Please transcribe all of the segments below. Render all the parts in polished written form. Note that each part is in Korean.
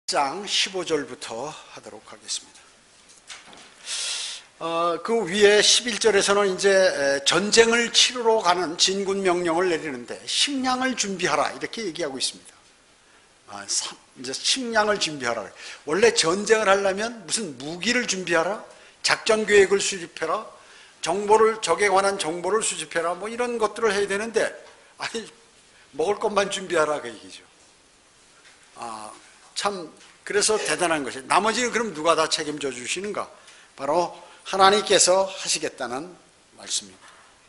장 15절부터 하도록 하겠습니다. 그 위에 11절에서는 이제 전쟁을 치르러 가는 진군 명령을 내리는데 식량을 준비하라 이렇게 얘기하고 있습니다. 이제 식량을 준비하라. 원래 전쟁을 하려면 무슨 무기를 준비하라, 작전 계획을 수집해라, 정보를, 적에 관한 정보를 수집해라, 뭐 이런 것들을 해야 되는데, 아니 먹을 것만 준비하라 그 얘기죠. 참 그래서 대단한 것이, 나머지는 그럼 누가 다 책임져 주시는가? 바로 하나님께서 하시겠다는 말씀인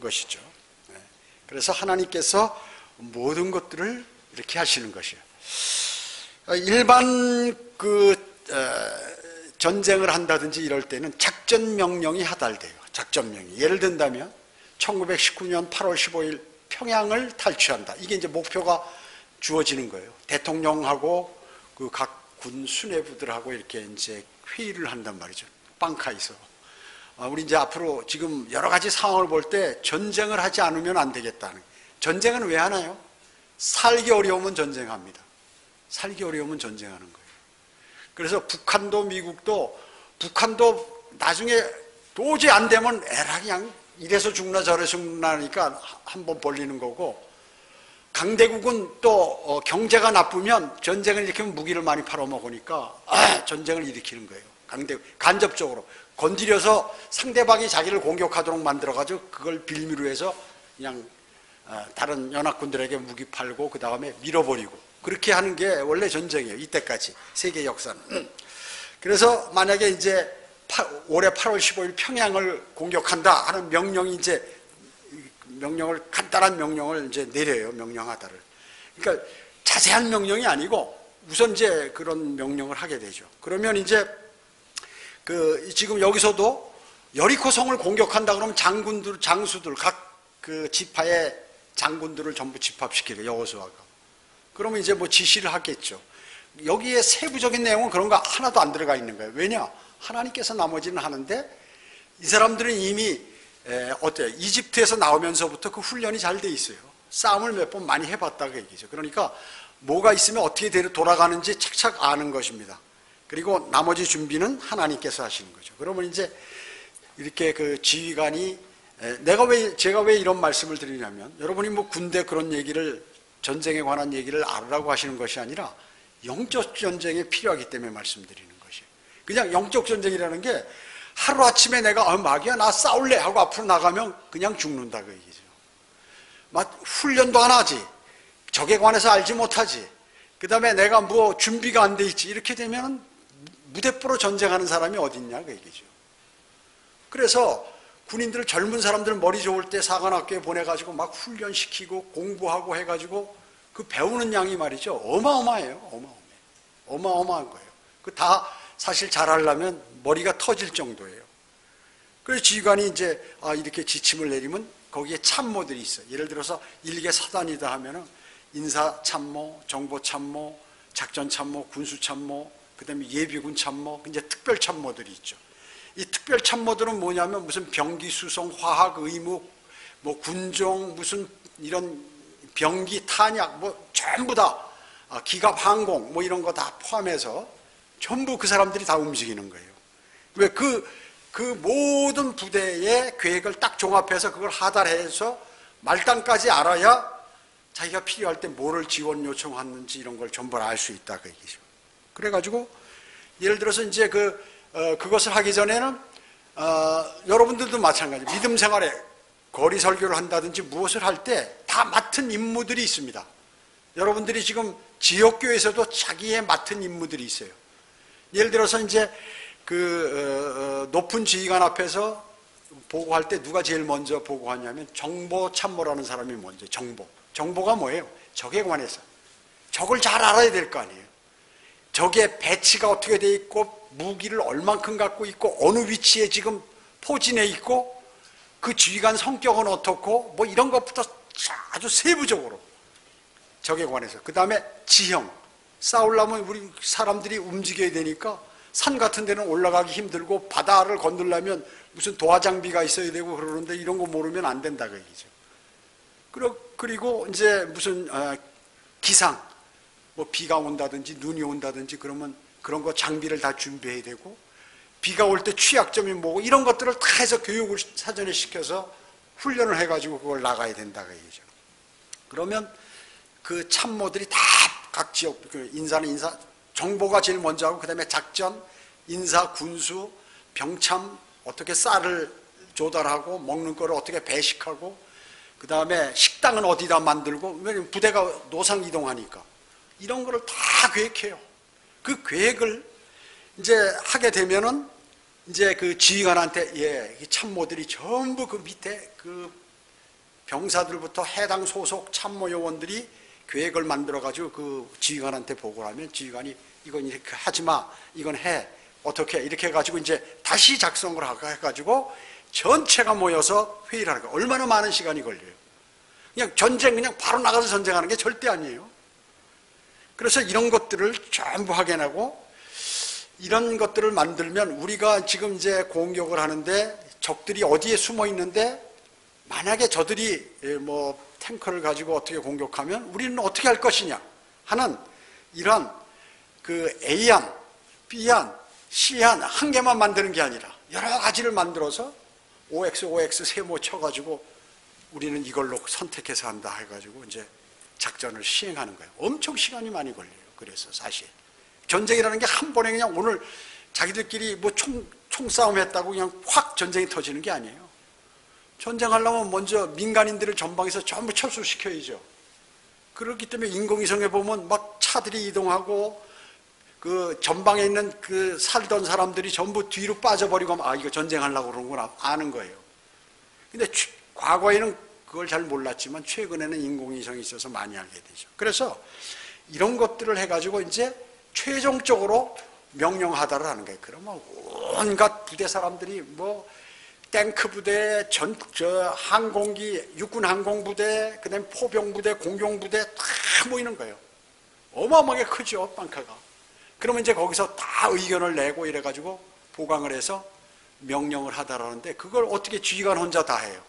것이죠. 그래서 하나님께서 모든 것들을 이렇게 하시는 것이에요. 일반 전쟁을 한다든지 이럴 때는 작전 명령이 하달돼요. 작전 명령. 예를 든다면 1919년 8월 15일 평양을 탈취한다. 이게 이제 목표가 주어지는 거예요. 대통령하고 그 각 군 수뇌부들하고 이렇게 이제 회의를 한단 말이죠. 빵카에서. 우리 이제 앞으로 지금 여러 가지 상황을 볼 때 전쟁을 하지 않으면 안 되겠다는. 전쟁은 왜 하나요? 살기 어려우면 전쟁합니다. 살기 어려우면 전쟁하는 거예요. 그래서 북한도 미국도, 북한도 나중에 도저히 안 되면 에라 그냥 이래서 죽나 저래서 죽나니까 한번 벌리는 거고, 강대국은 또 경제가 나쁘면 전쟁을 일으키면 무기를 많이 팔아먹으니까 전쟁을 일으키는 거예요. 강대국 간접적으로 건드려서 상대방이 자기를 공격하도록 만들어가지고 그걸 빌미로 해서 그냥 다른 연합군들에게 무기 팔고 그 다음에 밀어버리고, 그렇게 하는 게 원래 전쟁이에요. 이때까지 세계 역사는. 그래서 만약에 이제 올해 8월 15일 평양을 공격한다 하는 명령이 이제 간단한 명령을 이제 내려요. 명령하다를. 그러니까 자세한 명령이 아니고 우선 이제 그런 명령을 하게 되죠. 그러면 이제 지금 여기서도 여리코 성을 공격한다 그러면 장수들, 각 그 지파의 장군들을 전부 집합시키고 여호수아가. 그러면 이제 뭐 지시를 하겠죠. 여기에 세부적인 내용은 그런 거 하나도 안 들어가 있는 거예요. 왜냐? 하나님께서 나머지는 하는데 이 사람들은 이미 어때요? 이집트에서 나오면서부터 그 훈련이 잘 돼 있어요. 싸움을 몇 번 많이 해봤다 그 얘기죠. 그러니까 뭐가 있으면 어떻게 돌아가는지 착착 아는 것입니다. 그리고 나머지 준비는 하나님께서 하시는 거죠. 그러면 이제 이렇게 그 지휘관이, 제가 왜 이런 말씀을 드리냐면, 여러분이 뭐 군대 그런 얘기를, 전쟁에 관한 얘기를 알으라고 하시는 것이 아니라 영적 전쟁에 필요하기 때문에 말씀드리는 것이에요. 그냥 영적 전쟁이라는 게 하루아침에 내가 마귀야 나 싸울래 하고 앞으로 나가면 그냥 죽는다 그 얘기죠. 훈련도 안 하지, 적에 관해서 알지 못하지, 그 다음에 내가 뭐 준비가 안 돼 있지, 이렇게 되면 무대포로 전쟁하는 사람이 어디 있냐 그 얘기죠. 그래서 군인들, 젊은 사람들 머리 좋을 때 사관학교에 보내가지고 막 훈련시키고 공부하고 해가지고 그 배우는 양이 말이죠 어마어마해요. 어마어마한 거예요. 그 다 사실 잘하려면 머리가 터질 정도예요. 그래서 지휘관이 이제 이렇게 지침을 내리면 거기에 참모들이 있어요. 예를 들어서 일개 사단이다 하면은 인사참모, 정보참모, 작전참모, 군수참모, 그 다음에 예비군 참모, 이제 특별참모들이 있죠. 이 특별참모들은 뭐냐면 무슨 병기 수송, 화학 의무, 뭐 군종, 무슨 이런 병기 탄약, 뭐 전부 다 기갑 항공, 뭐 이런 거 다 포함해서 전부 그 사람들이 다 움직이는 거예요. 왜 그 모든 부대의 계획을 딱 종합해서 그걸 하달해서 말단까지 알아야 자기가 필요할 때 뭐를 지원 요청하는지 이런 걸 전부 알 수 있다 그 얘기죠. 그래가지고 예를 들어서 이제 그것을 하기 전에는 여러분들도 마찬가지, 믿음 생활에 거리 설교를 한다든지 무엇을 할 때 다 맡은 임무들이 있습니다. 여러분들이 지금 지역교회에서도 자기의 맡은 임무들이 있어요. 예를 들어서 이제 높은 지휘관 앞에서 보고할 때 누가 제일 먼저 보고하냐면 정보참모라는 사람이 먼저. 정보가 뭐예요? 적에 관해서 적을 잘 알아야 될 거 아니에요. 적의 배치가 어떻게 돼 있고 무기를 얼만큼 갖고 있고 어느 위치에 지금 포진해 있고 그 지휘관 성격은 어떻고 뭐 이런 것부터 아주 세부적으로 적에 관해서. 그 다음에 지형, 싸우려면 우리 사람들이 움직여야 되니까 산 같은 데는 올라가기 힘들고 바다를 건너려면 무슨 도하 장비가 있어야 되고 그러는데 이런 거 모르면 안 된다 그 얘기죠. 그리고 이제 무슨 기상, 뭐 비가 온다든지 눈이 온다든지 그러면 그런 거 장비를 다 준비해야 되고, 비가 올 때 취약점이 뭐고 이런 것들을 다 해서 교육을 사전에 시켜서 훈련을 해가지고 그걸 나가야 된다 그 얘기죠. 그러면 그 참모들이 다 각 지역, 인사는 인사, 정보가 제일 먼저 하고, 그 다음에 작전, 인사, 군수, 병참, 어떻게 쌀을 조달하고, 먹는 거를 어떻게 배식하고, 그 다음에 식당은 어디다 만들고, 왜냐면 부대가 노상 이동하니까. 이런 거를 다 계획해요. 그 계획을 이제 하게 되면은, 이제 그 지휘관한테, 예, 참모들이 전부 그 밑에 그 병사들부터 해당 소속 참모 요원들이 계획을 만들어가지고 그 지휘관한테 보고를 하면, 지휘관이 이건 이렇게 하지 마, 이건 해, 어떻게 해, 이렇게 해가지고 이제 다시 작성을 해가지고 전체가 모여서 회의를 하는 거예요. 얼마나 많은 시간이 걸려요. 그냥 전쟁, 그냥 바로 나가서 전쟁하는 게 절대 아니에요. 그래서 이런 것들을 전부 확인하고, 이런 것들을 만들면 우리가 지금 이제 공격을 하는데 적들이 어디에 숨어 있는데, 만약에 저들이 뭐 탱커를 가지고 어떻게 공격하면 우리는 어떻게 할 것이냐 하는 이런 그 A안, B안, C안 한 개만 만드는 게 아니라 여러 가지를 만들어서 OX, OX 세모 쳐가지고 우리는 이걸로 선택해서 한다 해가지고 이제 작전을 시행하는 거예요. 엄청 시간이 많이 걸려요. 그래서 사실 전쟁이라는 게 한 번에 그냥 오늘 자기들끼리 뭐 총싸움 했다고 그냥 확 전쟁이 터지는 게 아니에요. 전쟁하려면 먼저 민간인들을 전방에서 전부 철수시켜야죠. 그렇기 때문에 인공위성에 보면 막 차들이 이동하고, 그 전방에 있는 그 살던 사람들이 전부 뒤로 빠져버리고, 아, 이거 전쟁하려고 그러는구나 아는 거예요. 근데 과거에는 그걸 잘 몰랐지만 최근에는 인공위성이 있어서 많이 알게 되죠. 그래서 이런 것들을 해가지고 이제 최종적으로 명령하다를 하는 거예요. 그러면 온갖 부대 사람들이 뭐 탱크 부대, 항공기, 육군 항공부대, 그 다음에 포병부대, 공경부대 다 모이는 거예요. 어마어마하게 크죠, 빵카가. 그러면 이제 거기서 다 의견을 내고 이래가지고 보강을 해서 명령을 하다라는데, 그걸 어떻게 지휘관 혼자 다 해요?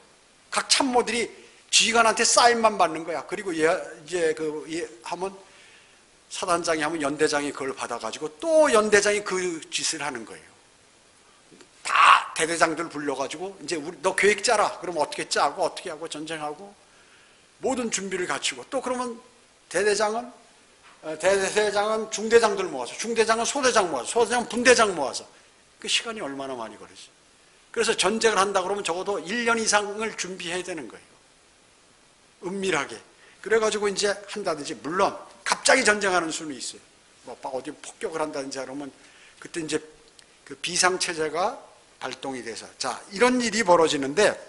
각 참모들이 지휘관한테 사인만 받는 거야. 그리고 이제 하면 사단장이 하면 연대장이 그걸 받아가지고 또 연대장이 그 짓을 하는 거예요. 다 대대장들 불러가지고 이제 너 계획 짜라. 그러면 어떻게 짜고 어떻게 하고 전쟁하고 모든 준비를 갖추고, 또 그러면 대대장은 중대장들 모아서, 중대장은 소대장 모아서, 소대장 분대장 모아서, 그 시간이 얼마나 많이 걸리죠. 그래서 전쟁을 한다 그러면 적어도 1년 이상을 준비해야 되는 거예요. 은밀하게. 그래가지고 이제 한다든지, 물론 갑자기 전쟁하는 수는 있어요. 뭐 어디 폭격을 한다든지 그러면 그때 이제 그 비상체제가 발동이 돼서, 자, 이런 일이 벌어지는데,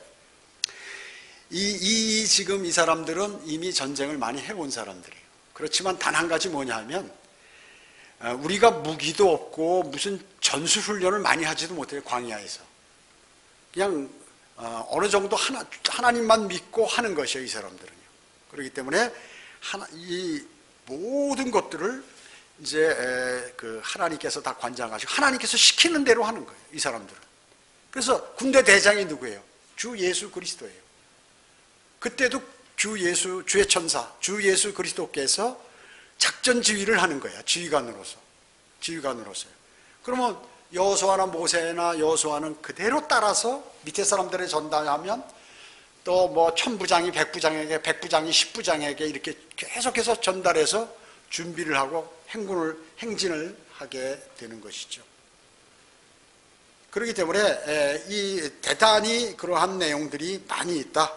지금 이 사람들은 이미 전쟁을 많이 해온 사람들이에요. 그렇지만 단 한 가지 뭐냐 하면, 우리가 무기도 없고 무슨 전술훈련을 많이 하지도 못해요. 광야에서 그냥 어느 정도 하나님만 믿고 하는 것이에요, 이 사람들은요. 그렇기 때문에 이 모든 것들을 이제 그 하나님께서 다 관장하시고 하나님께서 시키는 대로 하는 거예요, 이 사람들은. 그래서 군대 대장이 누구예요? 주 예수 그리스도예요. 그때도 주의 천사, 주 예수 그리스도께서 작전 지휘를 하는 거예요. 지휘관으로서요. 그러면 여호수아나 모세나 여호수아는 그대로 따라서 밑에 사람들의 전달하면, 또 뭐 천부장이 백부장에게, 백부장이 십부장에게 이렇게 계속해서 전달해서 준비를 하고 행진을 하게 되는 것이죠. 그렇기 때문에 이 대단히 그러한 내용들이 많이 있다.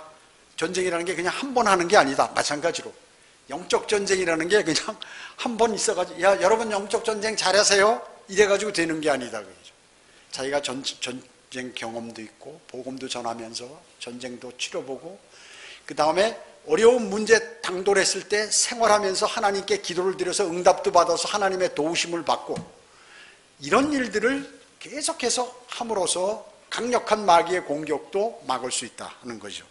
전쟁이라는 게 그냥 한 번 하는 게 아니다. 마찬가지로 영적 전쟁이라는 게 그냥 한 번 있어가지고, 야, 여러분 영적 전쟁 잘하세요 이래가지고 되는 게 아니다. 그죠? 자기가 전쟁 경험도 있고 복음도 전하면서 전쟁도 치러보고, 그 다음에 어려운 문제 당돌했을 때 생활하면서 하나님께 기도를 드려서 응답도 받아서 하나님의 도우심을 받고, 이런 일들을 계속해서 함으로써 강력한 마귀의 공격도 막을 수 있다는 거죠.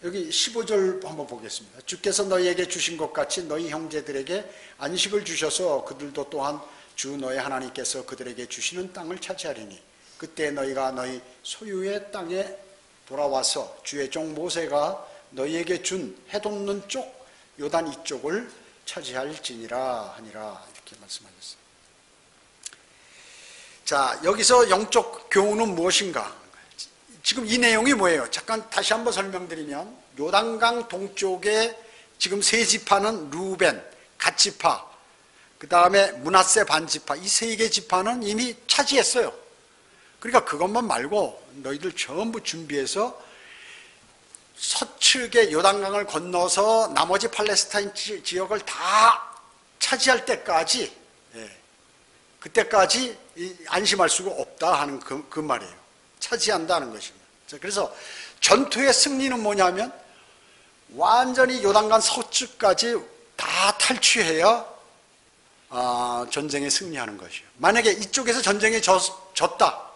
여기 15절 한번 보겠습니다. 주께서 너희에게 주신 것 같이 너희 형제들에게 안식을 주셔서 그들도 또한 주 너희 하나님께서 그들에게 주시는 땅을 차지하리니, 그때 너희가 너희 소유의 땅에 돌아와서 주의 종 모세가 너희에게 준 해돋는 쪽 요단 이쪽을 차지할지니라 하니라, 이렇게 말씀하셨습니다. 자, 여기서 영적 교훈은 무엇인가? 지금 이 내용이 뭐예요? 잠깐 다시 한번 설명드리면 요단강 동쪽에 지금 세 지파는 루벤, 갓지파, 그 다음에 므낫세 반지파, 이 세 개 지파는 이미 차지했어요. 그러니까 그것만 말고 너희들 전부 준비해서 서측의 요단강을 건너서 나머지 팔레스타인 지역을 다 차지할 때까지, 그때까지 안심할 수가 없다 하는 그 말이에요. 차지한다는 것입니다. 그래서 전투의 승리는 뭐냐면 완전히 요단강 서쪽까지 다 탈취해야 전쟁에 승리하는 것이에요. 만약에 이쪽에서 전쟁에 졌다,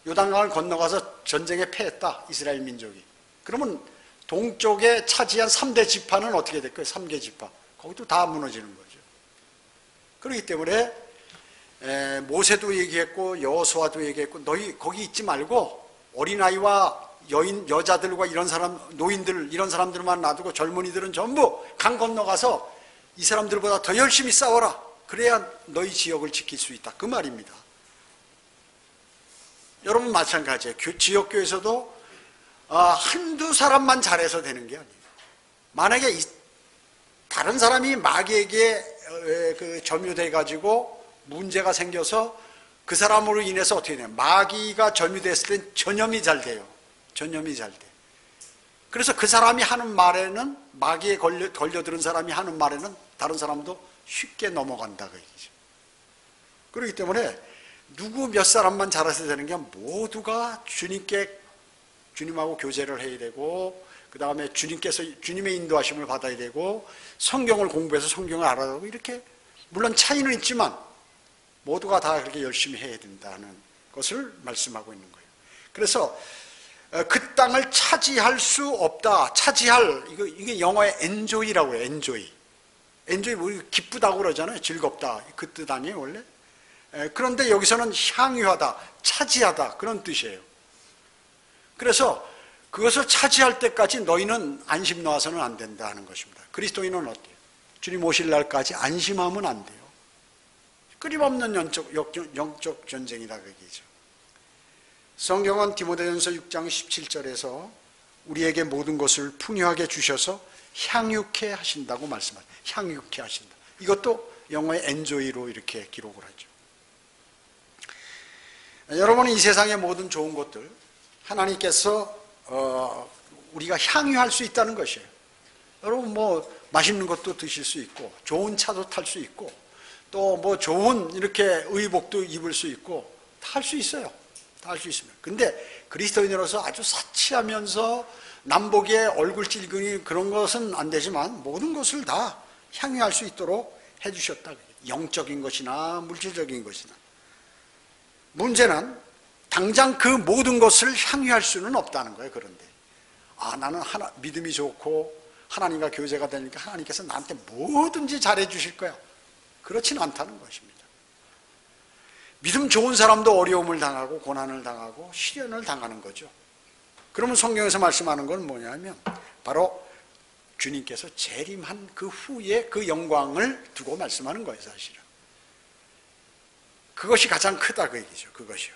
요단강을 건너가서 전쟁에 패했다, 이스라엘 민족이, 그러면 동쪽에 차지한 3대 지파는 어떻게 될까요? 3개 지파, 거기도 다 무너지는 거죠. 그렇기 때문에 모세도 얘기했고 여호수아도 얘기했고, 너희 거기 있지 말고 어린아이와 여자들과 이런 사람, 노인들 이런 사람들만 놔두고 젊은이들은 전부 강 건너가서 이 사람들보다 더 열심히 싸워라. 그래야 너희 지역을 지킬 수 있다, 그 말입니다. 여러분 마찬가지예요. 지역교회에서도 한두 사람만 잘해서 되는 게 아니에요. 만약에 다른 사람이 마귀에게 점유돼 가지고 문제가 생겨서 그 사람으로 인해서 어떻게 돼요? 마귀가 점유됐을 땐 전염이 잘 돼요. 전염이 잘 돼. 그래서 그 사람이 하는 말에는, 마귀에 걸려들은 사람이 하는 말에는 다른 사람도 쉽게 넘어간다 그 얘기죠. 그렇기 때문에 누구 몇 사람만 잘해서 되는 게 모두가 주님하고 교제를 해야 되고, 그 다음에 주님의 인도하심을 받아야 되고, 성경을 공부해서 성경을 알아야 되고, 이렇게 물론 차이는 있지만 모두가 다 그렇게 열심히 해야 된다는 것을 말씀하고 있는 거예요. 그래서 그 땅을 차지할 수 없다. 이게 영어의 enjoy라고 해요. enjoy 뭐 기쁘다고 그러잖아요. 즐겁다, 그 뜻 아니에요 원래? 그런데 여기서는 향유하다, 차지하다, 그런 뜻이에요. 그래서 그것을 차지할 때까지 너희는 안심 놓아서는 안 된다 하는 것입니다. 그리스도인은 어때요? 주님 오실 날까지 안심하면 안 돼요. 끊임없는 영적 전쟁이다 그 얘기죠. 성경은 디모데전서 6장 17절에서 우리에게 모든 것을 풍요하게 주셔서 향유케 하신다고 말씀합니다. 향유케 하신다. 이것도 영어의 enjoy로 이렇게 기록을 하죠. 여러분은 이 세상의 모든 좋은 것들 하나님께서 우리가 향유할 수 있다는 것이에요. 여러분 뭐 맛있는 것도 드실 수 있고, 좋은 차도 탈 수 있고, 또 뭐 좋은 이렇게 의복도 입을 수 있고, 다 할 수 있어요. 다 할 수 있습니다. 근데 그리스도인으로서 아주 사치하면서 남보기에 얼굴 찔그니 그런 것은 안 되지만 모든 것을 다 향유할 수 있도록 해주셨다. 영적인 것이나 물질적인 것이나. 문제는 당장 그 모든 것을 향유할 수는 없다는 거예요. 그런데 나는 믿음이 좋고 하나님과 교제가 되니까 하나님께서 나한테 뭐든지 잘해 주실 거야. 그렇지는 않다는 것입니다. 믿음 좋은 사람도 어려움을 당하고 고난을 당하고 시련을 당하는 거죠. 그러면 성경에서 말씀하는 건 뭐냐면 바로 주님께서 재림한 그 후에 그 영광을 두고 말씀하는 거예요. 사실은 그것이 가장 크다 그 얘기죠. 그것이요.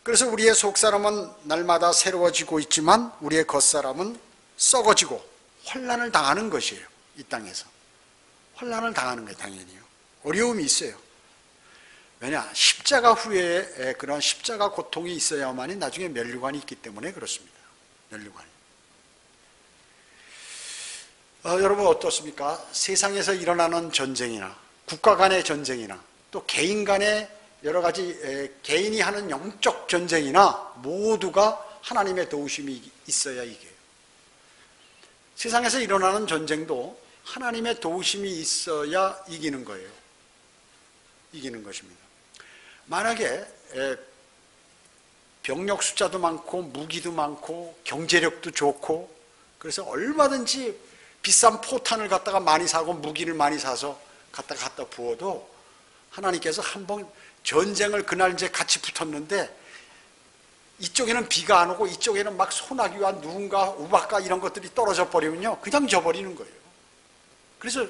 그래서 우리의 속사람은 날마다 새로워지고 있지만 우리의 겉사람은 썩어지고 환난을 당하는 것이에요. 이 땅에서 환난을 당하는 거예요. 당연히요. 어려움이 있어요. 왜냐? 십자가 후에 그런 십자가 고통이 있어야만이 나중에 면류관이 있기 때문에 그렇습니다. 면류관이. 여러분 어떻습니까? 세상에서 일어나는 전쟁이나 국가 간의 전쟁이나 또 개인 간의 여러 가지 개인이 하는 영적 전쟁이나 모두가 하나님의 도우심이 있어야 이겨요. 세상에서 일어나는 전쟁도 하나님의 도우심이 있어야 이기는 거예요. 이기는 것입니다. 만약에 병력 숫자도 많고 무기도 많고 경제력도 좋고 그래서 얼마든지 비싼 포탄을 갖다가 많이 사고 무기를 많이 사서 갖다 부어도 하나님께서 한번 전쟁을 그날 이제 같이 붙었는데 이쪽에는 비가 안 오고 이쪽에는 막 소나기와 누군가 우박과 이런 것들이 떨어져 버리면요 그냥 져버리는 거예요. 그래서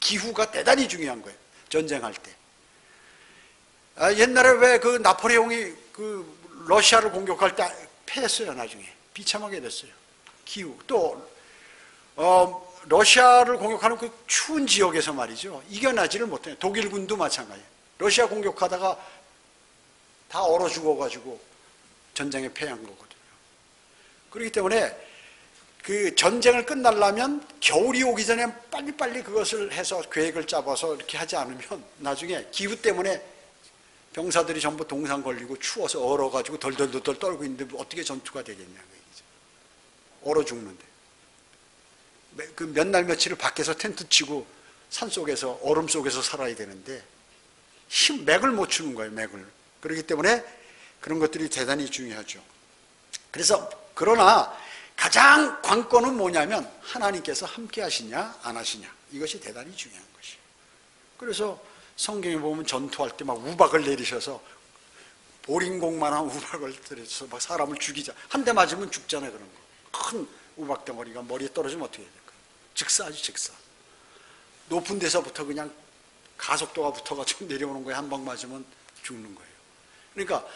기후가 대단히 중요한 거예요. 전쟁할 때. 옛날에 왜 그 나폴레옹이 그 러시아를 공격할 때 패했어요. 나중에 비참하게 됐어요. 기후 또 러시아를 공격하는 그 추운 지역에서 말이죠, 이겨내지를 못해요. 독일군도 마찬가지예요. 러시아 공격하다가 다 얼어 죽어가지고 전쟁에 패한 거거든요. 그렇기 때문에 그 전쟁을 끝나려면 겨울이 오기 전에 빨리빨리 그것을 해서 계획을 짜봐서 이렇게 하지 않으면 나중에 기후 때문에 병사들이 전부 동상 걸리고 추워서 얼어가지고 덜덜덜 떨고 있는데 어떻게 전투가 되겠냐는 얘기죠. 얼어 죽는데. 그 몇 날 며칠을 밖에서 텐트 치고 산속에서 얼음 속에서 살아야 되는데 맥을 못 추는 거예요. 맥을. 그렇기 때문에 그런 것들이 대단히 중요하죠. 그래서 그러나 가장 관건은 뭐냐면 하나님께서 함께 하시냐 안 하시냐, 이것이 대단히 중요한 것이에요. 그래서 성경에 보면 전투할 때 막 우박을 내리셔서 보링공만한 우박을 내리셔서 막 사람을 죽이자. 한 대 맞으면 죽잖아요. 그런 거. 큰 우박 덩어리가 머리에 떨어지면 어떻게 해야 될까요? 즉사하지, 즉사. 높은 데서부터 그냥 가속도가 붙어가지고 내려오는 거에 한 방 맞으면 죽는 거예요. 그러니까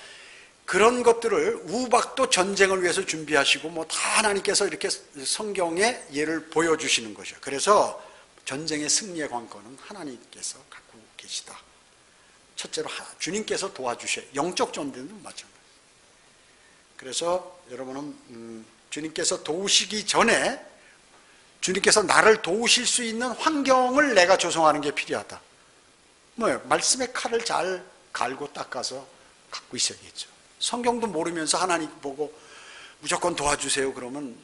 그런 것들을, 우박도 전쟁을 위해서 준비하시고 뭐 다 하나님께서 이렇게 성경에 예를 보여주시는 거죠. 그래서 전쟁의 승리의 관건은 하나님께서 갖고 계시다. 첫째로 주님께서 도와주셔요. 영적 전쟁도 마찬가지예요. 그래서 여러분은 주님께서 도우시기 전에 주님께서 나를 도우실 수 있는 환경을 내가 조성하는 게 필요하다. 뭐예요? 말씀의 칼을 잘 갈고 닦아서 갖고 있어야겠죠. 성경도 모르면서 하나님 보고 무조건 도와주세요 그러면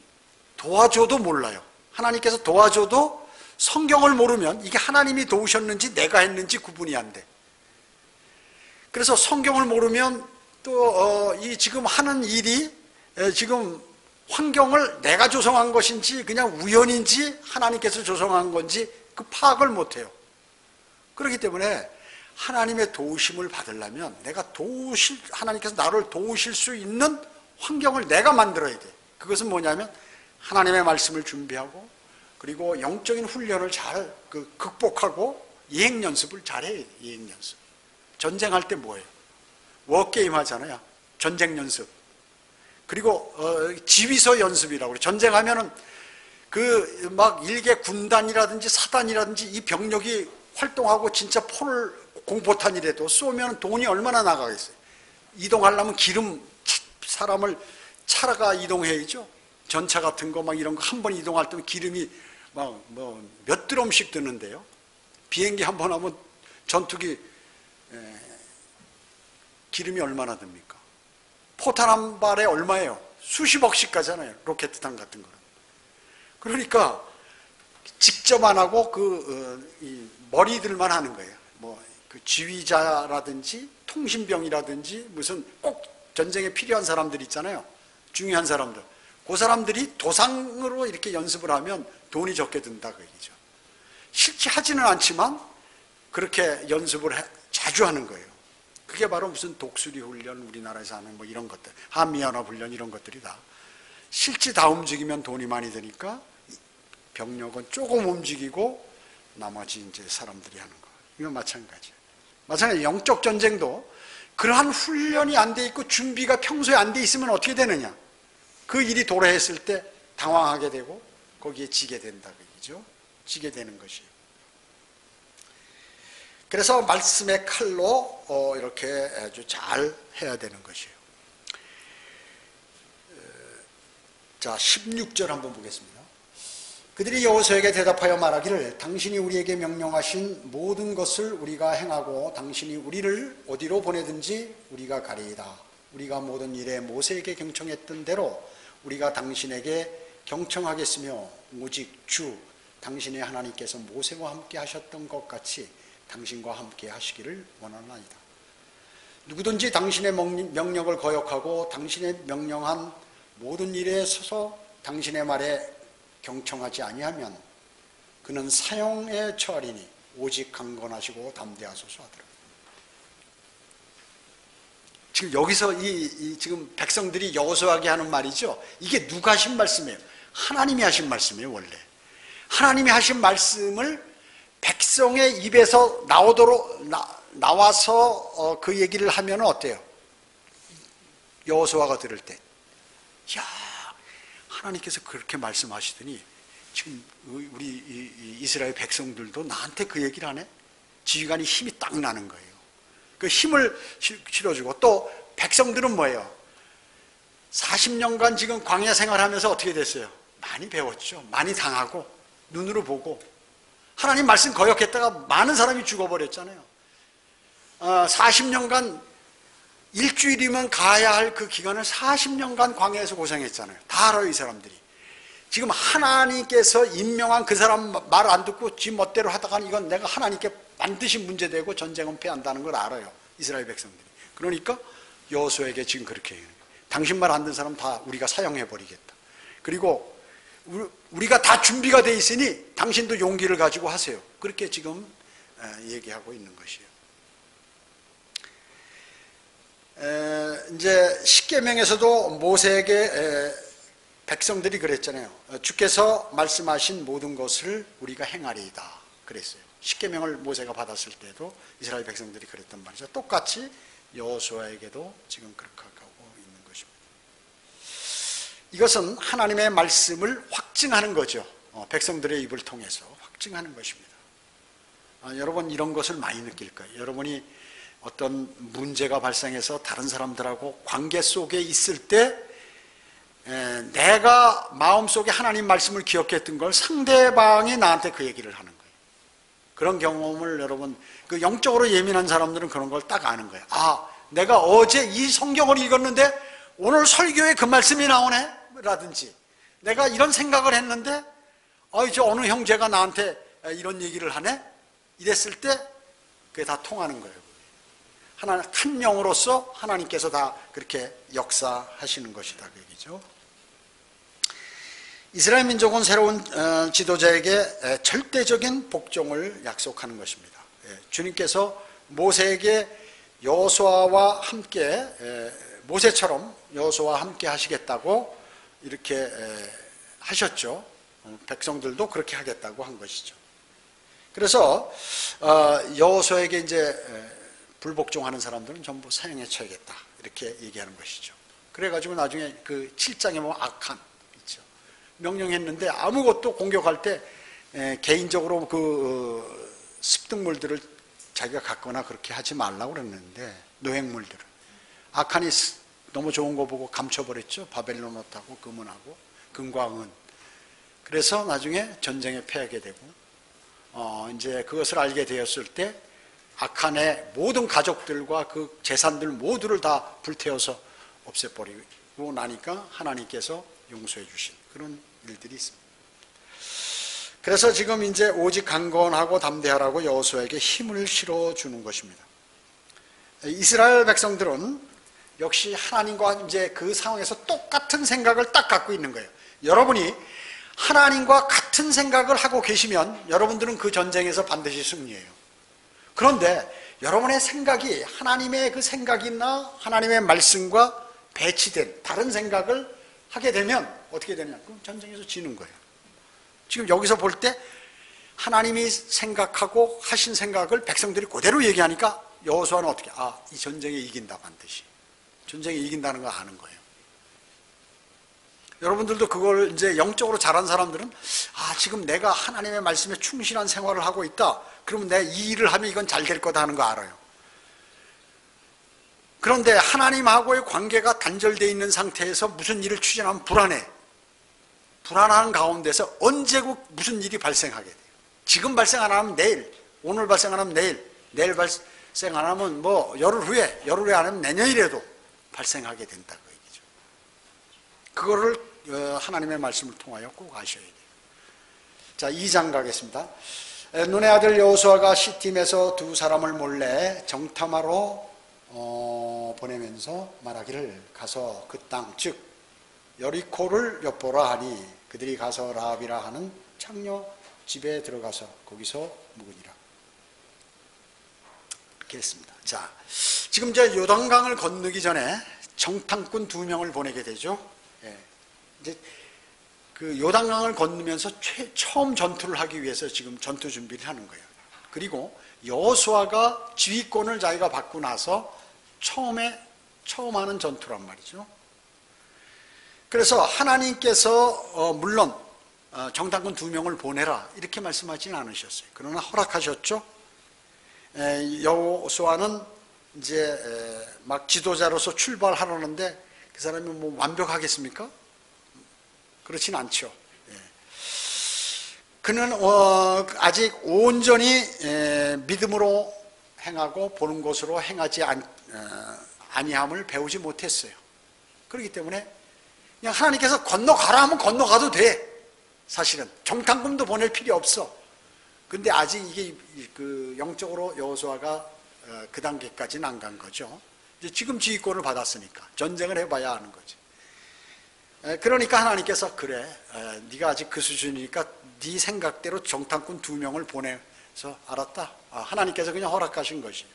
도와줘도 몰라요. 하나님께서 도와줘도 성경을 모르면 이게 하나님이 도우셨는지 내가 했는지 구분이 안 돼. 그래서 성경을 모르면 또 이 지금 하는 일이 지금 환경을 내가 조성한 것인지 그냥 우연인지 하나님께서 조성한 건지 그 파악을 못해요. 그렇기 때문에 하나님의 도우심을 받으려면 하나님께서 나를 도우실 수 있는 환경을 내가 만들어야 돼. 그것은 뭐냐면 하나님의 말씀을 준비하고 그리고 영적인 훈련을 잘 극복하고 예행 연습을 잘해요. 예행 연습. 전쟁할 때 뭐예요? 워게임 하잖아요. 전쟁 연습. 그리고 지휘서 연습이라고 그래요. 전쟁하면은 그 막 일개 군단이라든지 사단이라든지 이 병력이 활동하고 진짜 공포탄이라도 쏘면 돈이 얼마나 나가겠어요. 이동하려면 사람을 차가 이동해야죠. 전차 같은 거 막 이런 거 한 번 이동할 때면 기름이 막 몇 드럼씩 드는데요. 비행기 한 번 하면 전투기 기름이 얼마나 듭니까? 포탄 한 발에 얼마예요? 수십억씩 가잖아요. 로켓탄 같은 거는. 그러니까 직접 안 하고 이 머리들만 하는 거예요. 그 지휘자라든지 통신병이라든지 무슨 꼭 전쟁에 필요한 사람들 있잖아요. 중요한 사람들. 그 사람들이 도상으로 이렇게 연습을 하면 돈이 적게 든다 그 얘기죠. 실제 하지는 않지만 그렇게 연습을 자주 하는 거예요. 그게 바로 무슨 독수리 훈련, 우리나라에서 하는 뭐 이런 것들, 한미연합 훈련 이런 것들이다. 실제 다 움직이면 돈이 많이 드니까 병력은 조금 움직이고 나머지 이제 사람들이 하는 거. 이건 마찬가지예요. 마찬가지로 영적 전쟁도 그러한 훈련이 안 돼 있고 준비가 평소에 안 돼 있으면 어떻게 되느냐? 그 일이 도래했을 때 당황하게 되고 거기에 지게 된다 그 얘기죠. 지게 되는 것이에요. 그래서 말씀의 칼로 이렇게 아주 잘 해야 되는 것이에요. 자, 16절 한번 보겠습니다. 그들이 여호수아에게 대답하여 말하기를 당신이 우리에게 명령하신 모든 것을 우리가 행하고 당신이 우리를 어디로 보내든지 우리가 가리이다. 우리가 모든 일에 모세에게 경청했던 대로 우리가 당신에게 경청하겠으며 오직 주 당신의 하나님께서 모세와 함께 하셨던 것 같이 당신과 함께 하시기를 원하나이다. 누구든지 당신의 명령을 거역하고 당신의 명령한 모든 일에 서서 당신의 말에 경청하지 아니하면 그는 사형에 처하리니 오직 강건하시고 담대하소서 하더라. 지금 여기서 지금 백성들이 여호수아에게 하는 말이죠. 이게 누가 하신 말씀이에요? 하나님이 하신 말씀이에요. 원래 하나님이 하신 말씀을 백성의 입에서 나와서 그 얘기를 하면 어때요? 여호수아가 들을 때, 야, 하나님께서 그렇게 말씀하시더니 지금 우리 이스라엘 백성들도 나한테 그 얘기를 하네? 지휘관이 힘이 딱 나는 거예요. 그 힘을 실어주고, 또 백성들은 뭐예요? 40년간 지금 광야 생활하면서 어떻게 됐어요? 많이 배웠죠. 많이 당하고 눈으로 보고 하나님 말씀 거역했다가 많은 사람이 죽어버렸잖아요. 40년간 일주일이면 가야 할 그 기간을 40년간 광야에서 고생했잖아요. 다 알아요, 이 사람들이. 지금 하나님께서 임명한 그 사람 말 안 듣고 지 멋대로 하다가 이건 내가 하나님께 반드시 문제되고 전쟁은 패한다는 걸 알아요, 이스라엘 백성들이. 그러니까 여호수아에게 지금 그렇게 해요. 당신 말 안 듣는 사람 다 우리가 사형해버리겠다. 그리고 우리가 다 준비가 돼 있으니 당신도 용기를 가지고 하세요. 그렇게 지금 얘기하고 있는 것이에요. 이제 십계명에서도 모세에게 백성들이 그랬잖아요. 주께서 말씀하신 모든 것을 우리가 행하리이다 그랬어요. 십계명을 모세가 받았을 때도 이스라엘 백성들이 그랬단 말이죠. 똑같이 여호수아에게도 지금 그렇게 하고 있는 것입니다. 이것은 하나님의 말씀을 확증하는 거죠. 백성들의 입을 통해서 확증하는 것입니다. 여러분 이런 것을 많이 느낄 거예요. 여러분이 어떤 문제가 발생해서 다른 사람들하고 관계 속에 있을 때 내가 마음속에 하나님 말씀을 기억했던 걸 상대방이 나한테 그 얘기를 하는 거예요. 그런 경험을 여러분, 그 영적으로 예민한 사람들은 그런 걸 딱 아는 거예요. 아, 내가 어제 이 성경을 읽었는데 오늘 설교에 그 말씀이 나오네? 라든지 내가 이런 생각을 했는데 저 어느 형제가 나한테 이런 얘기를 하네? 이랬을 때 그게 다 통하는 거예요. 한 영으로서 하나님께서 다 그렇게 역사하시는 것이다 그 얘기죠. 이스라엘 민족은 새로운 지도자에게 절대적인 복종을 약속하는 것입니다. 주님께서 모세에게 여호수아와 함께 모세처럼 여호수아와 함께 하시겠다고 이렇게 하셨죠. 백성들도 그렇게 하겠다고 한 것이죠. 그래서 여호수아에게 이제 불복종하는 사람들은 전부 사형에 처하겠다 이렇게 얘기하는 것이죠. 그래가지고 나중에 그 7장에 보면 악한 있죠. 명령했는데 아무것도 공격할 때 개인적으로 그 습득물들을 자기가 갖거나 그렇게 하지 말라고 그랬는데 노획물들을 악한이 너무 좋은 거 보고 감춰버렸죠. 바벨론 옷하고 금은하고 금과 은. 그래서 나중에 전쟁에 패하게 되고 이제 그것을 알게 되었을 때 악한의 모든 가족들과 그 재산들 모두를 다 불태워서 없애버리고 나니까 하나님께서 용서해 주신 그런 일들이 있습니다. 그래서 지금 이제 오직 강건하고 담대하라고 여호수아에게 힘을 실어주는 것입니다. 이스라엘 백성들은 역시 하나님과 이제 그 상황에서 똑같은 생각을 딱 갖고 있는 거예요. 여러분이 하나님과 같은 생각을 하고 계시면 여러분들은 그 전쟁에서 반드시 승리해요. 그런데 여러분의 생각이 하나님의 그 생각이나 하나님의 말씀과 배치된 다른 생각을 하게 되면 어떻게 되냐? 그럼 전쟁에서 지는 거예요. 지금 여기서 볼 때 하나님이 생각하고 하신 생각을 백성들이 그대로 얘기하니까 여호수아는 어떻게? 이 전쟁에 이긴다 반드시. 전쟁에 이긴다는 걸 아는 거예요. 여러분들도 그걸 이제 영적으로 잘한 사람들은 지금 내가 하나님의 말씀에 충실한 생활을 하고 있다. 그러면 내가 이 일을 하면 이건 잘 될 거다 하는 거 알아요. 그런데 하나님하고의 관계가 단절되어 있는 상태에서 무슨 일을 추진하면 불안해. 불안한 가운데서 언제 무슨 일이 발생하게 돼요. 지금 발생 안 하면 내일, 오늘 발생 안 하면 내일 발생 안 하면 뭐 열흘 후에 안 하면 내년이라도 발생하게 된다고 얘기죠. 그거를 하나님의 말씀을 통하여 꼭 아셔야 돼요. 자, 2장 가겠습니다. 눈의 아들 여호수아가 시팀에서 두 사람을 몰래 정탐하러 보내면서 말하기를 가서 그 땅 즉 여리코를 엿보라 하니 그들이 가서 라합이라 하는 창녀 집에 들어가서 거기서 묵으니라. 이렇게 했습니다. 자, 지금 이제 요단강을 건너기 전에 정탐꾼 2명을 보내게 되죠. 이제 그 요단강을 건너면서 처음 전투를 하기 위해서 지금 전투 준비를 하는 거예요. 그리고 여호수아가 지휘권을 자기가 받고 나서 처음 하는 전투란 말이죠. 그래서 하나님께서 물론 정탐꾼 2명을 보내라 이렇게 말씀하지는 않으셨어요. 그러나 허락하셨죠. 여호수아는 이제 막 지도자로서 출발하려는데 그 사람이 뭐 완벽하겠습니까? 그렇진 않죠. 그는 아직 온전히 믿음으로 행하고 보는 것으로 행하지 아니함을 배우지 못했어요. 그렇기 때문에 그냥 하나님께서 건너가라 하면 건너가도 돼. 사실은 정탐꾼도 보낼 필요 없어. 근데 아직 이게 영적으로 여호수아가 그 단계까지는 안 간 거죠. 이제 지금 지휘권을 받았으니까 전쟁을 해봐야 하는 거지. 그러니까 하나님께서 그래, 네가 아직 그 수준이니까 네 생각대로 정탐꾼 2명을 보내서 알았다. 하나님께서 그냥 허락하신 것이에요.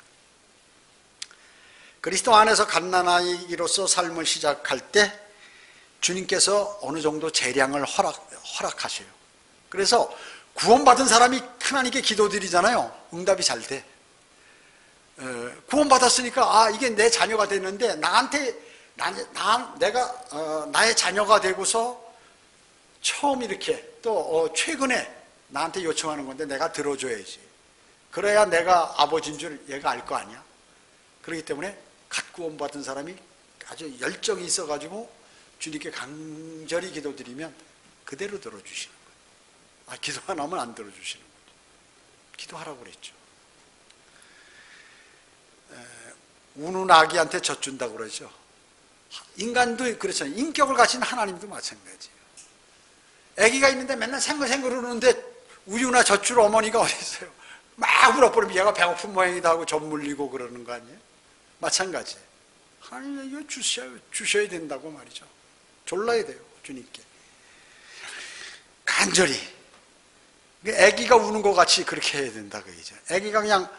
그리스도 안에서 갓난아이로서 삶을 시작할 때 주님께서 어느 정도 재량을 허락하셔요. 그래서 구원받은 사람이 하나님께 기도드리잖아요. 응답이 잘 돼. 구원받았으니까 이게 내 자녀가 됐는데 내가 나의 자녀가 되고서 처음 이렇게 또 최근에 나한테 요청하는 건데 내가 들어줘야지. 그래야 내가 아버지인 줄 얘가 알 거 아니야. 그렇기 때문에 갓 구원받은 사람이 아주 열정이 있어가지고 주님께 간절히 기도드리면 그대로 들어주시는 거예요. 기도 안 하면 안 들어주시는 거죠. 기도하라고 그랬죠. 우는 아기한테 젖 준다고 그러죠. 인간도 그렇잖아요. 인격을 가진 하나님도 마찬가지예요. 아기가 있는데 맨날 생글생글 우는데 우유나 젖 줄 어머니가 어디 있어요? 막 울어버리면 얘가 배고픈 모양이다 하고 젖 물리고 그러는 거 아니에요? 마찬가지예요. 하나님 이거 주셔야 된다고 말이죠. 졸라야 돼요. 주님께 간절히. 아기가 우는 것 같이 그렇게 해야 된다 그얘기죠. 아기가 그냥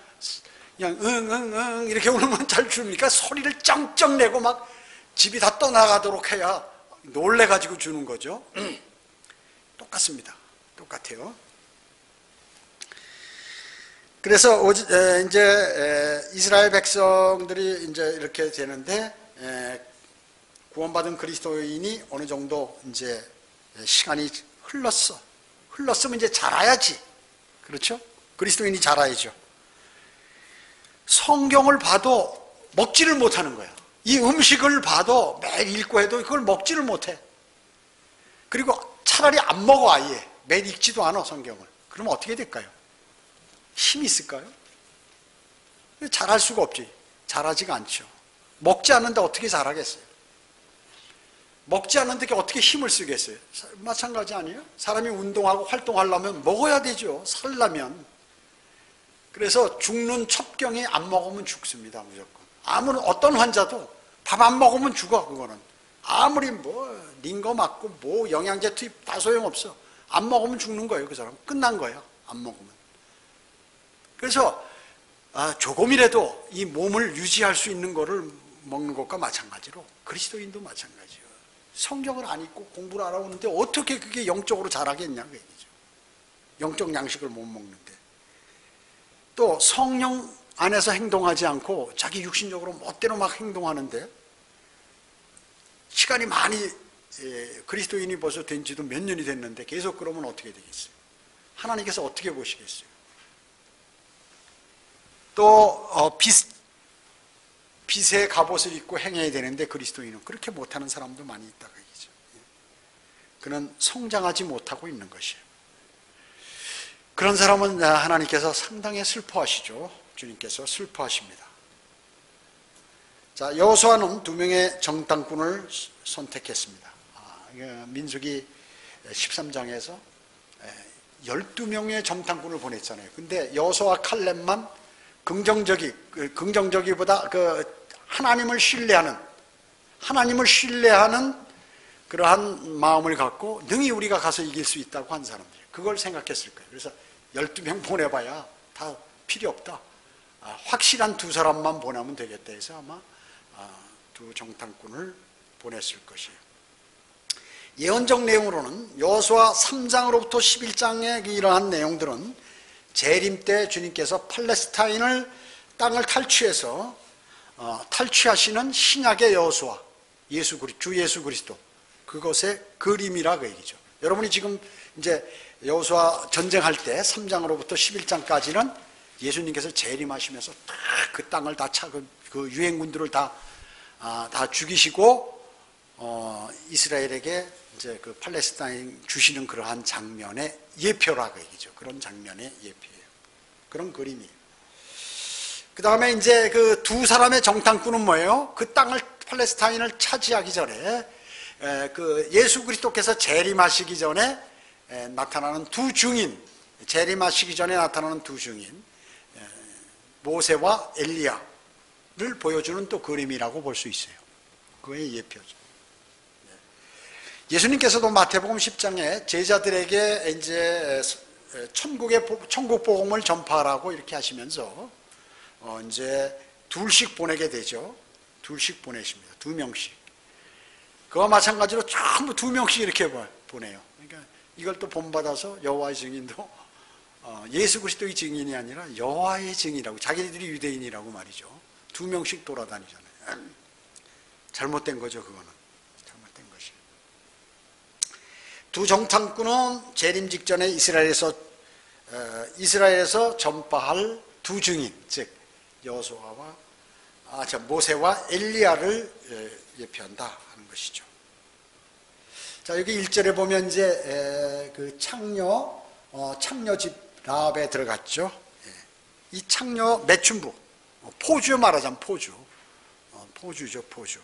응응응 이렇게 울면 잘 줍니까? 소리를 쩡쩡 내고 막 집이 다 떠나가도록 해야 놀래가지고 주는 거죠. 똑같습니다. 똑같아요. 그래서 이제 이스라엘 백성들이 이제 이렇게 되는데 구원받은 그리스도인이 어느 정도 이제 시간이 흘렀으면 이제 자라야지. 그렇죠? 그리스도인이 자라야죠. 성경을 봐도 먹지를 못하는 거예요. 이 음식을 봐도 매일 읽고 해도 그걸 먹지를 못해. 그리고 차라리 안 먹어 아예. 매일 읽지도 않아 성경을. 그러면 어떻게 될까요? 힘이 있을까요? 잘할 수가 없지. 잘하지가 않죠. 먹지 않는데 어떻게 잘하겠어요? 먹지 않는데 어떻게 힘을 쓰겠어요? 마찬가지 아니에요? 사람이 운동하고 활동하려면 먹어야 되죠. 살려면. 그래서 죽는 첩경에 안 먹으면 죽습니다. 무조건. 어떤 환자도 밥 안 먹으면 죽어. 그거는 아무리 링거 맞고 영양제 투입 다 소용없어. 안 먹으면 죽는 거예요. 그 사람 끝난 거예요. 안 먹으면. 그래서 조금이라도 이 몸을 유지할 수 있는 거를 먹는 것과 마찬가지로 그리스도인도 마찬가지예요. 성경을 안 읽고 공부를 알아오는데 어떻게 그게 영적으로 자라겠냐 그 얘기죠. 영적 양식을 못 먹는데. 또 성령 안에서 행동하지 않고 자기 육신적으로 멋대로 막 행동하는데 시간이 많이 그리스도인이 벌써 된 지도 몇 년이 됐는데 계속 그러면 어떻게 되겠어요? 하나님께서 어떻게 보시겠어요? 또 빛의 갑옷을 입고 행해야 되는데 그리스도인은 그렇게 못하는 사람도 많이 있다고 얘기죠. 그는 성장하지 못하고 있는 것이에요. 그런 사람은 하나님께서 상당히 슬퍼하시죠. 주님께서 슬퍼하십니다. 자, 여호수아는 2명의 정탐꾼을 선택했습니다. 민수기 13장에서 12명의 정탐꾼을 보냈잖아요. 근데 여호수아 칼렙만 긍정적이보다 하나님을 신뢰하는 그러한 마음을 갖고 능히 우리가 가서 이길 수 있다고 한 사람들. 그걸 생각했을 거예요. 그래서 12명 보내봐야 다 필요 없다. 확실한 2사람만 보내면 되겠다 해서 아마 2 정탐꾼을 보냈을 것이에요. 예언적 내용으로는 여호수아 3장으로부터 11장의 이러한 내용들은 재림 때 주님께서 팔레스타인을 땅을 탈취해서 탈취하시는 신약의 여호수아, 주 예수 그리스도, 그것의 그림이라 그 얘기죠. 여러분이 지금 이제 여호수아 전쟁할 때 3장으로부터 11장까지는 예수님께서 재림하시면서 다 그 땅을 그 유행군들을 다 죽이시고 이스라엘에게 이제 그 팔레스타인 주시는 그러한 장면의 예표라 그 얘기죠. 그런 장면의 예표예요. 그런 그림이에요. 그 다음에 이제 그 두 사람의 정탐꾼은 뭐예요? 그 땅을 팔레스타인을 차지하기 전에 그 예수 그리스도께서 재림하시기 전에 나타나는 두 증인, 재림하시기 전에 나타나는 두 증인, 모세와 엘리야를 보여주는 또 그림이라고 볼 수 있어요. 그의 예표죠. 예수님께서도 마태복음 10장에 제자들에게 이제 천국 복음을 전파하라고 이렇게 하시면서 이제 둘씩 보내게 되죠. 둘씩 보내십니다. 2명씩. 그와 마찬가지로 전부 2명씩 이렇게 보내요. 그러니까 이걸 또 본받아서 여호와의 증인도 예수 그리스도의 증인이 아니라 여호와의 증인이라고, 자기들이 유대인이라고 말이죠. 2명씩 돌아다니잖아요. 잘못된 거죠. 그거는 잘못된 것이에요. 두 정탐꾼은 재림 직전에 이스라엘에서 전파할 두 증인, 즉 여호수아와 모세와 엘리야를 예표한다 하는 것이죠. 자, 여기 1절에 보면 이제 그 창녀집 라합에 들어갔죠. 이 창녀 매춘부, 포주 말하자면 포주죠, 포주.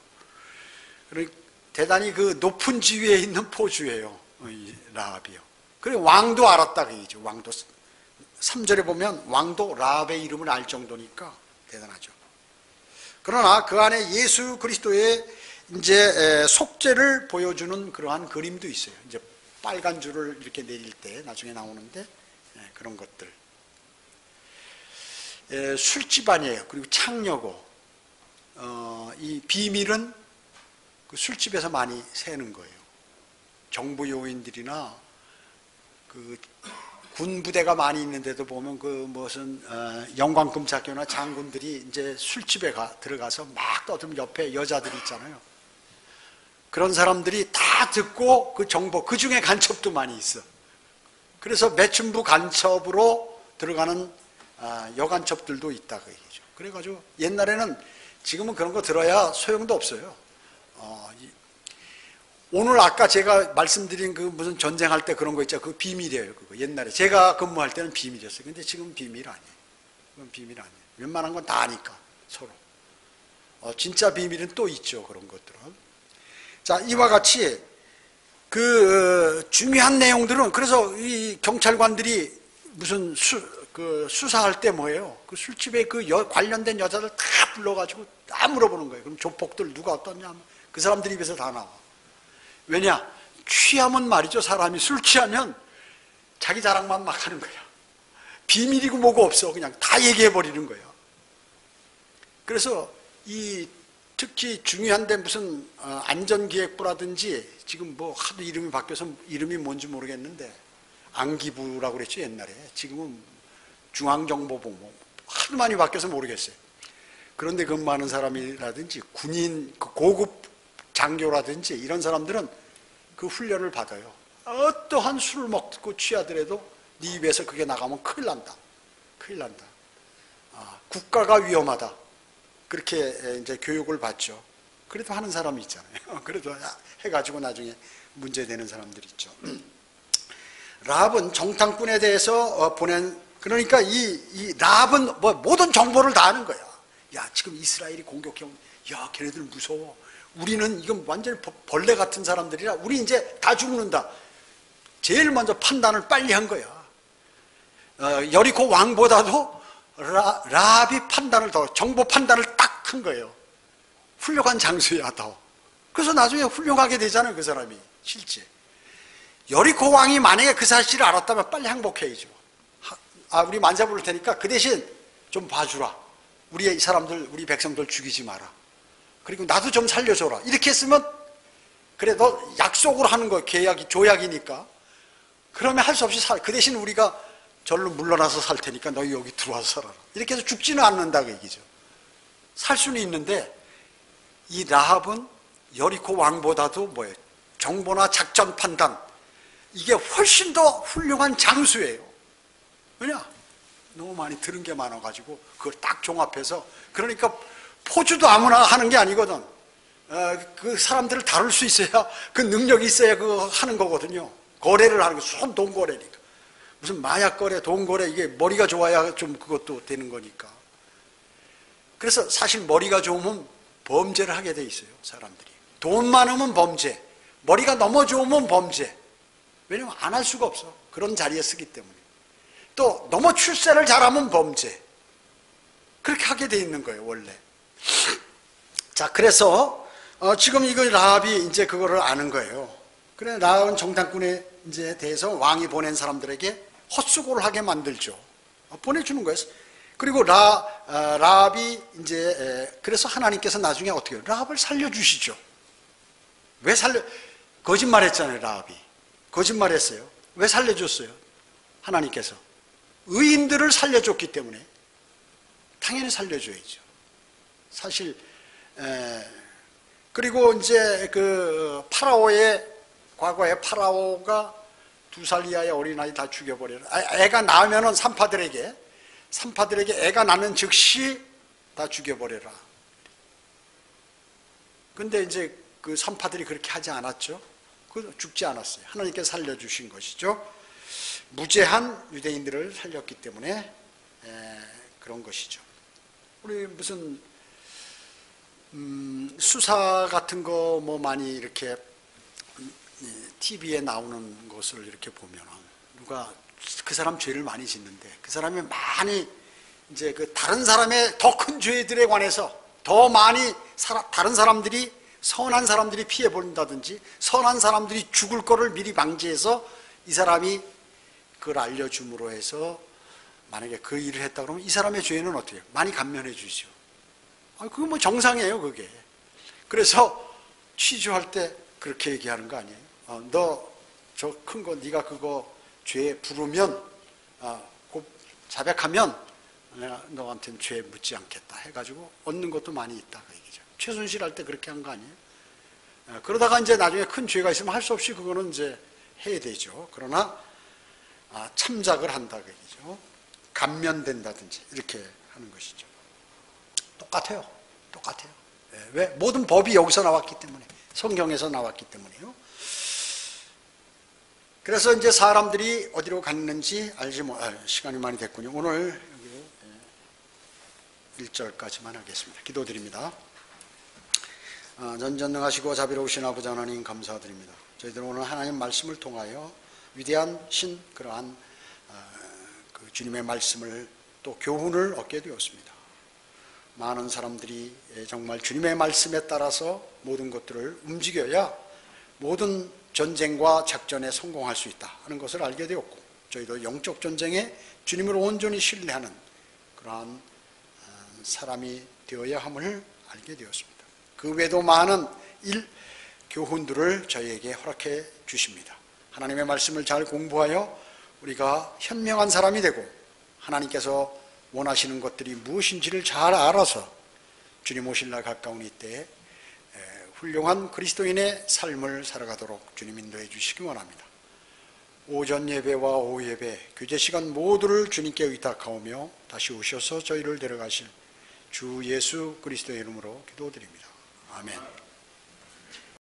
대단히 그 높은 지위에 있는 포주예요, 이 라합이요. 그리고 왕도 알았다 그 얘기죠. 왕도 3절에 보면 왕도 라합의 이름을 알 정도니까 대단하죠. 그러나 그 안에 예수 그리스도의 이제 속죄를 보여주는 그러한 그림도 있어요. 이제 빨간 줄을 이렇게 내릴 때 나중에 나오는데 그런 것들. 술집 아니에요. 그리고 창녀고, 이 비밀은 그 술집에서 많이 새는 거예요. 정부 요인들이나 그 군 부대가 많이 있는데도 보면 그 무슨 영광금착교나 장군들이 이제 술집에 들어가서 막 떠들면 옆에 여자들이 있잖아요. 그런 사람들이 다 듣고 그 정보, 그 중에 간첩도 많이 있어. 그래서 매춘부 간첩으로 들어가는 여간첩들도 있다 그 얘기죠. 그래가지고 옛날에는, 지금은 그런 거 들어야 소용도 없어요. 오늘 아까 제가 말씀드린 그 무슨 전쟁할 때 그런 거 있죠. 그 비밀이에요. 그거 옛날에 제가 근무할 때는 비밀이었어요. 근데 지금 비밀 아니에요. 그건 비밀 아니에요. 웬만한 건 다 아니까 서로. 진짜 비밀은 또 있죠. 그런 것들은. 자, 이와 같이 그 중요한 내용들은, 그래서 이 경찰관들이 무슨 수사할 때 뭐예요? 그 술집에 관련된 여자들 다 불러가지고 다 물어보는 거예요. 그럼 조폭들 누가 어떠냐? 그 사람들 입에서 다 나와. 왜냐? 취하면 말이죠. 사람이 술 취하면 자기 자랑만 막 하는 거야. 비밀이고 뭐고 없어. 그냥 다 얘기해버리는 거야. 그래서 특히 중요한데 무슨 안전기획부라든지, 지금 뭐 하도 이름이 바뀌어서 이름이 뭔지 모르겠는데, 안기부라고 그랬죠 옛날에. 지금은 중앙정보부, 하도 많이 바뀌어서 모르겠어요. 그런데 근무하는 사람이라든지 군인, 고급 장교라든지 이런 사람들은 그 훈련을 받아요. 어떠한 술을 먹고 취하더라도 네 입에서 그게 나가면 큰일 난다. 큰일 난다. 국가가 위험하다. 그렇게 이제 교육을 받죠. 그래도 하는 사람이 있잖아요. 그래도 해가지고 나중에 문제되는 사람들이 있죠. 라합은 정탐꾼에 대해서 그러니까 이 라합은 뭐 모든 정보를 다 아는 거야. 야, 지금 이스라엘이 공격해오면, 야, 걔네들 무서워. 우리는 이건 완전히 벌레 같은 사람들이라 우리 이제 다 죽는다. 제일 먼저 판단을 빨리 한 거야. 여리고 왕보다도 라합이 정보 판단을 딱 한 거예요. 훌륭한 장수야 더. 그래서 나중에 훌륭하게 되잖아요. 그 사람이 실제. 여리고 왕이 만약에 그 사실을 알았다면 빨리 항복해야죠. 우리 만자 부를 테니까 그 대신 좀 봐주라. 우리 사람들, 우리 백성들 죽이지 마라. 그리고 나도 좀 살려줘라. 이렇게 했으면, 그래, 너 약속으로 하는 거예요. 조약이니까. 그러면 할 수 없이 그 대신 우리가 절로 물러나서 살 테니까 너희 여기 들어와서 살아라. 이렇게 해서 죽지는 않는다 그 얘기죠. 살 수는 있는데 이 라합은 여리고 왕보다도 뭐예요? 정보나 작전 판단, 이게 훨씬 더 훌륭한 장수예요. 왜냐? 너무 많이 들은 게 많아가지고 그걸 딱 종합해서, 그러니까 포주도 아무나 하는 게 아니거든. 그 사람들을 다룰 수 있어야, 그 능력이 있어야 그거 하는 거거든요. 거래를 하는 거, 손 돈 거래니까. 무슨 마약 거래, 돈 거래, 이게 머리가 좋아야 좀 그것도 되는 거니까. 그래서 사실 머리가 좋으면 범죄를 하게 돼 있어요, 사람들이. 돈 많으면 범죄, 머리가 너무 좋으면 범죄. 왜냐면 안 할 수가 없어. 그런 자리에 쓰기 때문에. 또 너무 출세를 잘하면 범죄. 그렇게 하게 돼 있는 거예요, 원래. 자, 그래서 지금 이거 라합이 이제 그거를 아는 거예요. 그래, 라합은 정탐꾼에 이제 대해서 왕이 보낸 사람들에게 헛수고를 하게 만들죠. 보내주는 거예요. 그리고 라합이 이제, 그래서 하나님께서 나중에 어떻게 해요? 라합을 살려주시죠. 왜 거짓말했잖아요, 라합이. 거짓말했어요. 왜 살려줬어요? 하나님께서 의인들을 살려줬기 때문에 당연히 살려줘야죠. 사실 그리고 이제 그 파라오의, 과거에 파라오가 2살 이하의 어린아이 다 죽여버려요. 애가 낳으면은 산파들에게 애가 낳는 즉시 다 죽여버려라. 근데 이제 그 산파들이 그렇게 하지 않았죠. 그 죽지 않았어요. 하나님께서 살려주신 것이죠. 무죄한 유대인들을 살렸기 때문에 그런 것이죠. 우리 무슨 수사 같은 거 뭐 많이 이렇게 TV에 나오는 것을 이렇게 보면 누가 그 사람 죄를 많이 짓는데 그 사람이 많이 이제 그 다른 사람의 더 큰 죄들에 관해서 더 많이 다른 사람들이, 선한 사람들이 피해 본다든지 선한 사람들이 죽을 거를 미리 방지해서 이 사람이 그걸 알려줌으로 해서 만약에 그 일을 했다 그러면 이 사람의 죄는 어떻게 해요? 많이 감면해 주죠. 그거 뭐 정상이에요, 그게. 그래서 취조할 때 그렇게 얘기하는 거 아니에요? 너 저 큰 거 네가 그거 죄 부르면 자백하면 내가 너한테는 죄 묻지 않겠다 해가지고 얻는 것도 많이 있다 그 얘기죠. 최순실 할 때 그렇게 한 거 아니에요? 그러다가 이제 나중에 큰 죄가 있으면 할 수 없이 그거는 이제 해야 되죠. 그러나 참작을 한다 그 얘기죠. 감면된다든지 이렇게 하는 것이죠. 똑같아요. 왜? 모든 법이 여기서 나왔기 때문에, 성경에서 나왔기 때문에요. 그래서 이제 사람들이 어디로 갔는지 알지 시간이 많이 됐군요. 오늘 여기 1절까지만 하겠습니다. 기도드립니다. 전전능하시고 자비로우신 아버지 하나님 감사드립니다. 저희들은 오늘 하나님 말씀을 통하여 위대한 그러한 그 주님의 말씀을 또 교훈을 얻게 되었습니다. 많은 사람들이 정말 주님의 말씀에 따라서 모든 것들을 움직여야 모든 전쟁과 작전에 성공할 수 있다 하는 것을 알게 되었고, 저희도 영적 전쟁에 주님을 온전히 신뢰하는 그러한 사람이 되어야 함을 알게 되었습니다. 그 외에도 많은 교훈들을 저희에게 허락해 주십니다. 하나님의 말씀을 잘 공부하여 우리가 현명한 사람이 되고 하나님께서 원하시는 것들이 무엇인지를 잘 알아서 주님 오실 날 가까운 이때에 훌륭한 그리스도인의 삶을 살아가도록 주님 인도해 주시기 원합니다. 오전 예배와 오후 예배, 교제 시간 모두를 주님께 의탁하오며 다시 오셔서 저희를 데려가실 주 예수 그리스도의 이름으로 기도드립니다. 아멘.